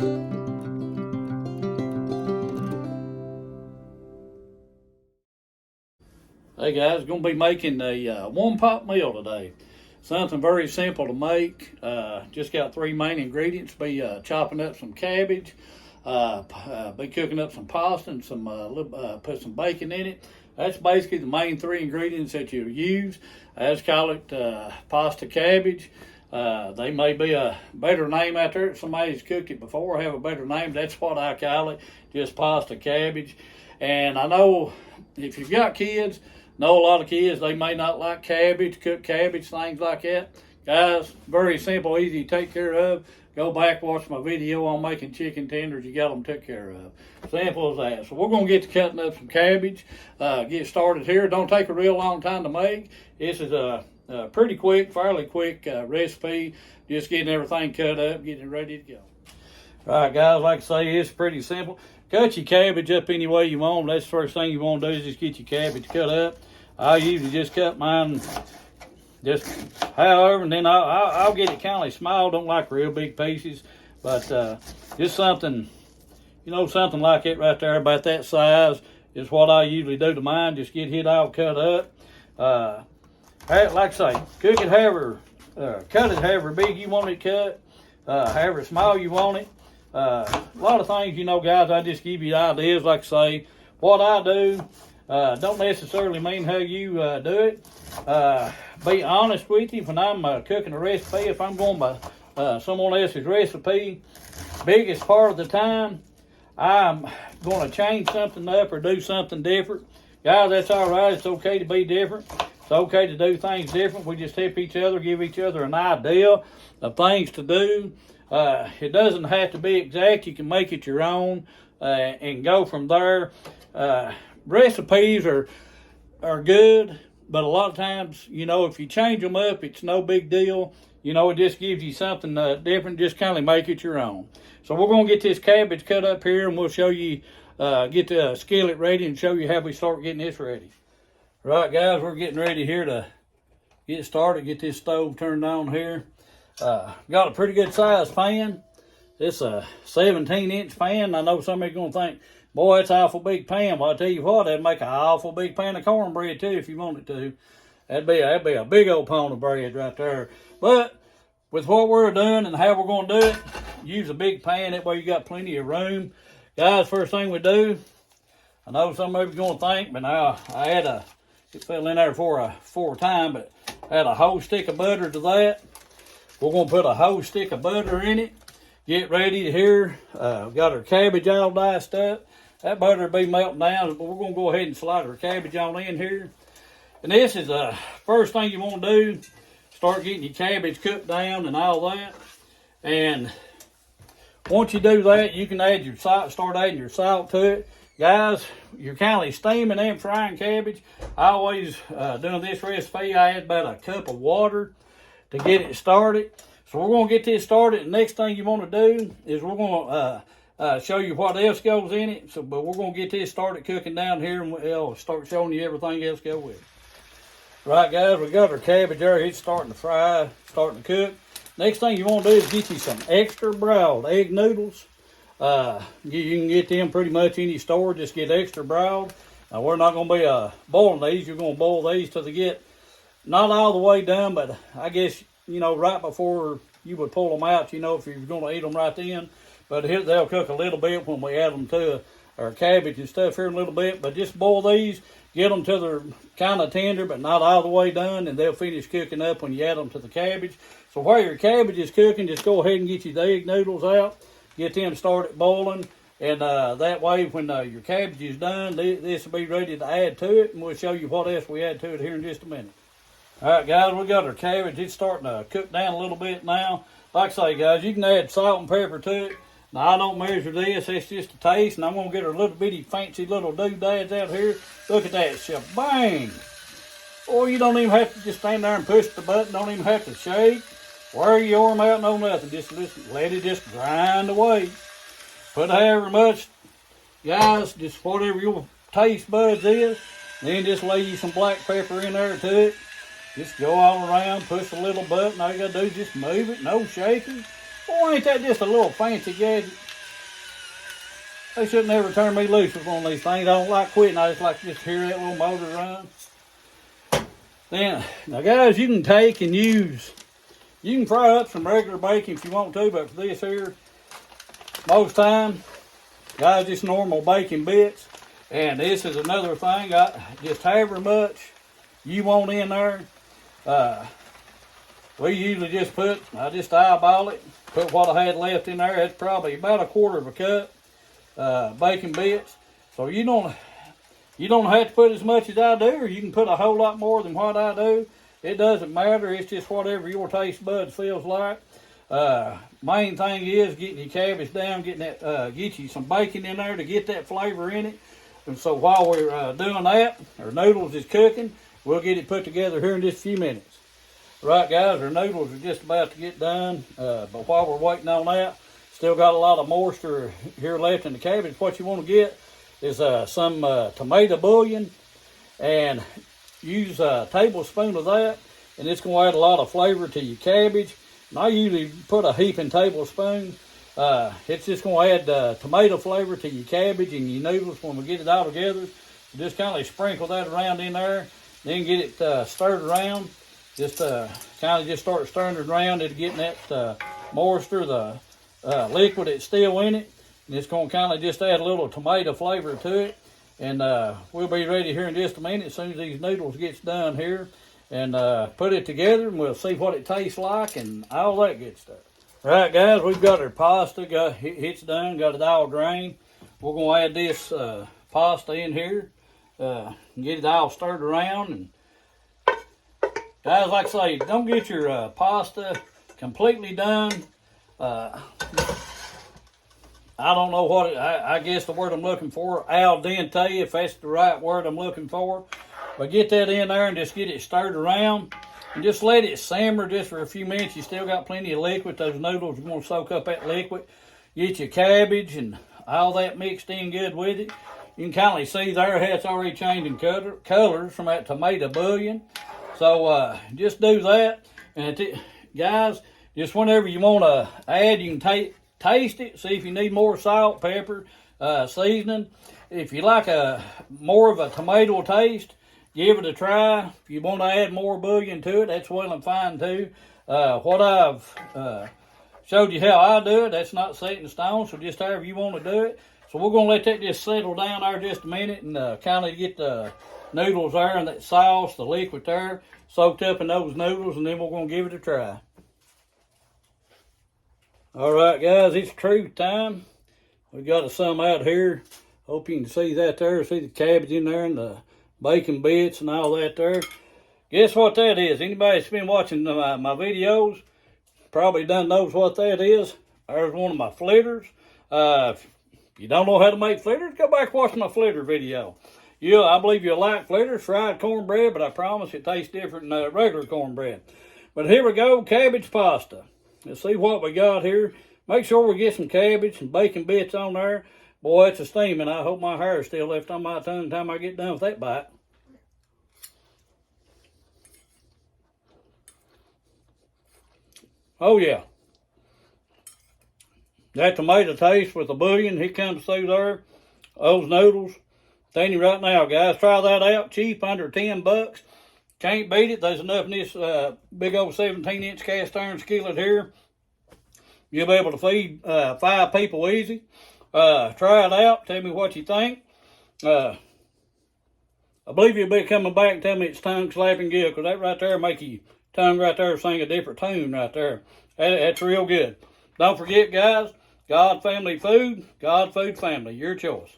Hey guys, going to be making a one-pot meal today. Something very simple to make. Just got three main ingredients. Be chopping up some cabbage, be cooking up some pasta, and put some bacon in it. That's basically the main three ingredients that you'll use. I just call it pasta cabbage. They may be a better name out there. If somebody's cooked it before, have a better name. That's what I call it, just pasta cabbage. And I know if you've got kids, know a lot of kids, they may not like cabbage, cooked cabbage, things like that. Guys, very simple, easy to take care of. Go back, watch my video on making chicken tenders. You got them took care of. Simple as that. So we're going to get to cutting up some cabbage. Get started here. Don't take a real long time to make. This is a pretty quick, fairly quick recipe. Just getting everything cut up, getting it ready to go. All right, guys, like I say, it's pretty simple. Cut your cabbage up any way you want. That's the first thing you want to do is just get your cabbage cut up. I usually just cut mine just however, and then I'll get it kind of small. Don't like real big pieces, but just something, you know, something like it right there, about that size is what I usually do to mine. Just get it all cut up. Like I say, cook it however, cut it however big you want it cut, however small you want it. A lot of things, you know, guys, I just give you ideas. Like I say, what I do don't necessarily mean how you do it. Be honest with you, when I'm cooking a recipe, if I'm going by someone else's recipe, biggest part of the time, I'm going to change something up or do something different. Guys, that's all right. It's okay to be different. It's okay to do things different. We just help each other, give each other an idea of things to do. It doesn't have to be exact. You can make it your own and go from there. Recipes are good, but a lot of times, you know, if you change them up, it's no big deal. You know, it just gives you something different. Just kind of make it your own. So we're going to get this cabbage cut up here, and we'll show you, get the skillet ready and show you how we start getting this ready. Right, guys, we're getting ready here to get started, get this stove turned on here. Got a pretty good size pan. It's a 17-inch pan. I know somebody's going to think, boy, it's an awful big pan. Well, I tell you what, that'd make an awful big pan of cornbread, too, if you wanted to. That'd be a big old pan of bread right there. But with what we're doing and how we're going to do it, use a big pan. That way you got plenty of room. Guys, first thing we do, I know some of you are going to think, but now it fell in there for a time, but I had a whole stick of butter to that. We're going to put a whole stick of butter in it. Get ready here. We've got our cabbage all diced up. That butter will be melting down, but we're going to go ahead and slide our cabbage on in here. And this is the first thing you want to do. Start getting your cabbage cooked down and all that. And once you do that, you can add your salt, start adding your salt to it. Guys, you're kind of steaming and frying cabbage. I always, doing this recipe, I add about a cup of water to get it started. So we're going to get this started. The next thing you want to do is we're going to show you what else goes in it. But we're going to get this started cooking down here, and we'll start showing you everything else goes with it. Right, guys, we got our cabbage there. It's starting to fry, starting to cook. Next thing you want to do is get you some extra broiled egg noodles. You can get them pretty much any store. Just get extra broiled. Now, we're not going to be boiling these. You're going to boil these till they get not all the way done, but I guess, you know, right before you would pull them out, you know, if you're going to eat them right then. But they'll cook a little bit when we add them to our cabbage and stuff here in a little bit. But just boil these, get them till they're kind of tender, but not all the way done, and they'll finish cooking up when you add them to the cabbage. So while your cabbage is cooking, just go ahead and get your egg noodles out, get them started boiling, and that way when your cabbage is done, this will be ready to add to it, and we'll show you what else we add to it here in just a minute. All right, guys, we got our cabbage. It's starting to cook down a little bit now. Like I say, guys, you can add salt and pepper to it. Now, I don't measure this. It's just a taste, and I'm going to get our little bitty fancy little doodads out here. Look at that. Shebang. Boy, you don't even have to just stand there and push the button. Don't even have to shake. Wear your arm out, no nothing. Just let it just grind away. Put however much, guys, just whatever your taste buds is. Then just lay you some black pepper in there to it. Just go all around, push a little button. All you got to do is just move it, no shaking. Boy, ain't that just a little fancy gadget? They shouldn't ever turn me loose with one of these things. I don't like quitting. I just like to just hear that little motor run. Then, now guys, you can take and use, you can fry up some regular bacon if you want to, but for this here, most time, guys, just normal bacon bits. And this is another thing, just however much you want in there. We usually just I just eyeball it, put what I had left in there. That's probably about 1/4 of a cup bacon bits. So you don't have to put as much as I do, or you can put a whole lot more than what I do. It doesn't matter. It's just whatever your taste buds feels like. Main thing is getting your cabbage down, getting that, get you some bacon in there to get that flavor in it. And so while we're doing that, our noodles is cooking. We'll get it put together here in just a few minutes. Right, guys, our noodles are just about to get done. But while we're waiting on that, still got a lot of moisture here left in the cabbage. What you want to get is some tomato bullion, and use a tablespoon of that, and it's going to add a lot of flavor to your cabbage. And I usually put a heaping tablespoon. It's just going to add tomato flavor to your cabbage and your noodles when we get it all together. Just kind of sprinkle that around in there, then get it stirred around. Just kind of just start stirring it around. It's getting that moisture, the liquid that's still in it. And it's going to kind of just add a little tomato flavor to it. And we'll be ready here in just a minute as soon as these noodles gets done here. And put it together, and we'll see what it tastes like and all that good stuff. All right, guys, we've got our pasta. It's done. Got it all drained. We're going to add this pasta in here. And get it all stirred around. And guys, like I say, don't get your pasta completely done. I don't know what I guess the word I'm looking for, al dente, if that's the right word I'm looking for. But get that in there and just get it stirred around. And just let it simmer just for a few minutes. You still got plenty of liquid. Those noodles are going to soak up that liquid. Get your cabbage and all that mixed in good with it. You can kind of see there how it's already changing colors from that tomato bullion. So just do that. And guys, just whenever you want to add, you can taste it. See if you need more salt, pepper, seasoning. If you like more of a tomato taste, give it a try. If you want to add more bullion to it, that's well and fine too. What I've showed you how I do it, that's not set in stone, so just however you want to do it. So we're going to let that just settle down there just a minute and kind of get the noodles there and that sauce, the liquid there, soaked up in those noodles, and then we're going to give it a try. All right, guys, it's truth time. We got some out here. Hope you can see that there. See the cabbage in there and the bacon bits and all that there. Guess what that is? Anybody that's been watching my videos probably done knows what that is. There's one of my flitters. If you don't know how to make flitters, go back and watch my flitter video. I believe you'll like flitters, fried cornbread, but I promise it tastes different than regular cornbread. But here we go, cabbage pasta. Let's see what we got here. Make sure we get some cabbage and bacon bits on there. Boy, it's a steaming. I hope my hair is still left on my tongue by the time I get done with that bite. Oh, yeah. That tomato taste with the bullion, it comes through there. Those noodles. Telling you right now, guys, try that out. Cheap, under 10 bucks. Can't beat it. There's enough in this big old 17-inch cast iron skillet here. You'll be able to feed 5 people easy. Try it out. Tell me what you think. I believe you'll be coming back and tell me it's tongue slapping good, because that right there make your tongue right there sing a different tune right there. That's real good. Don't forget, guys, God Family Food, God Food Family, your choice.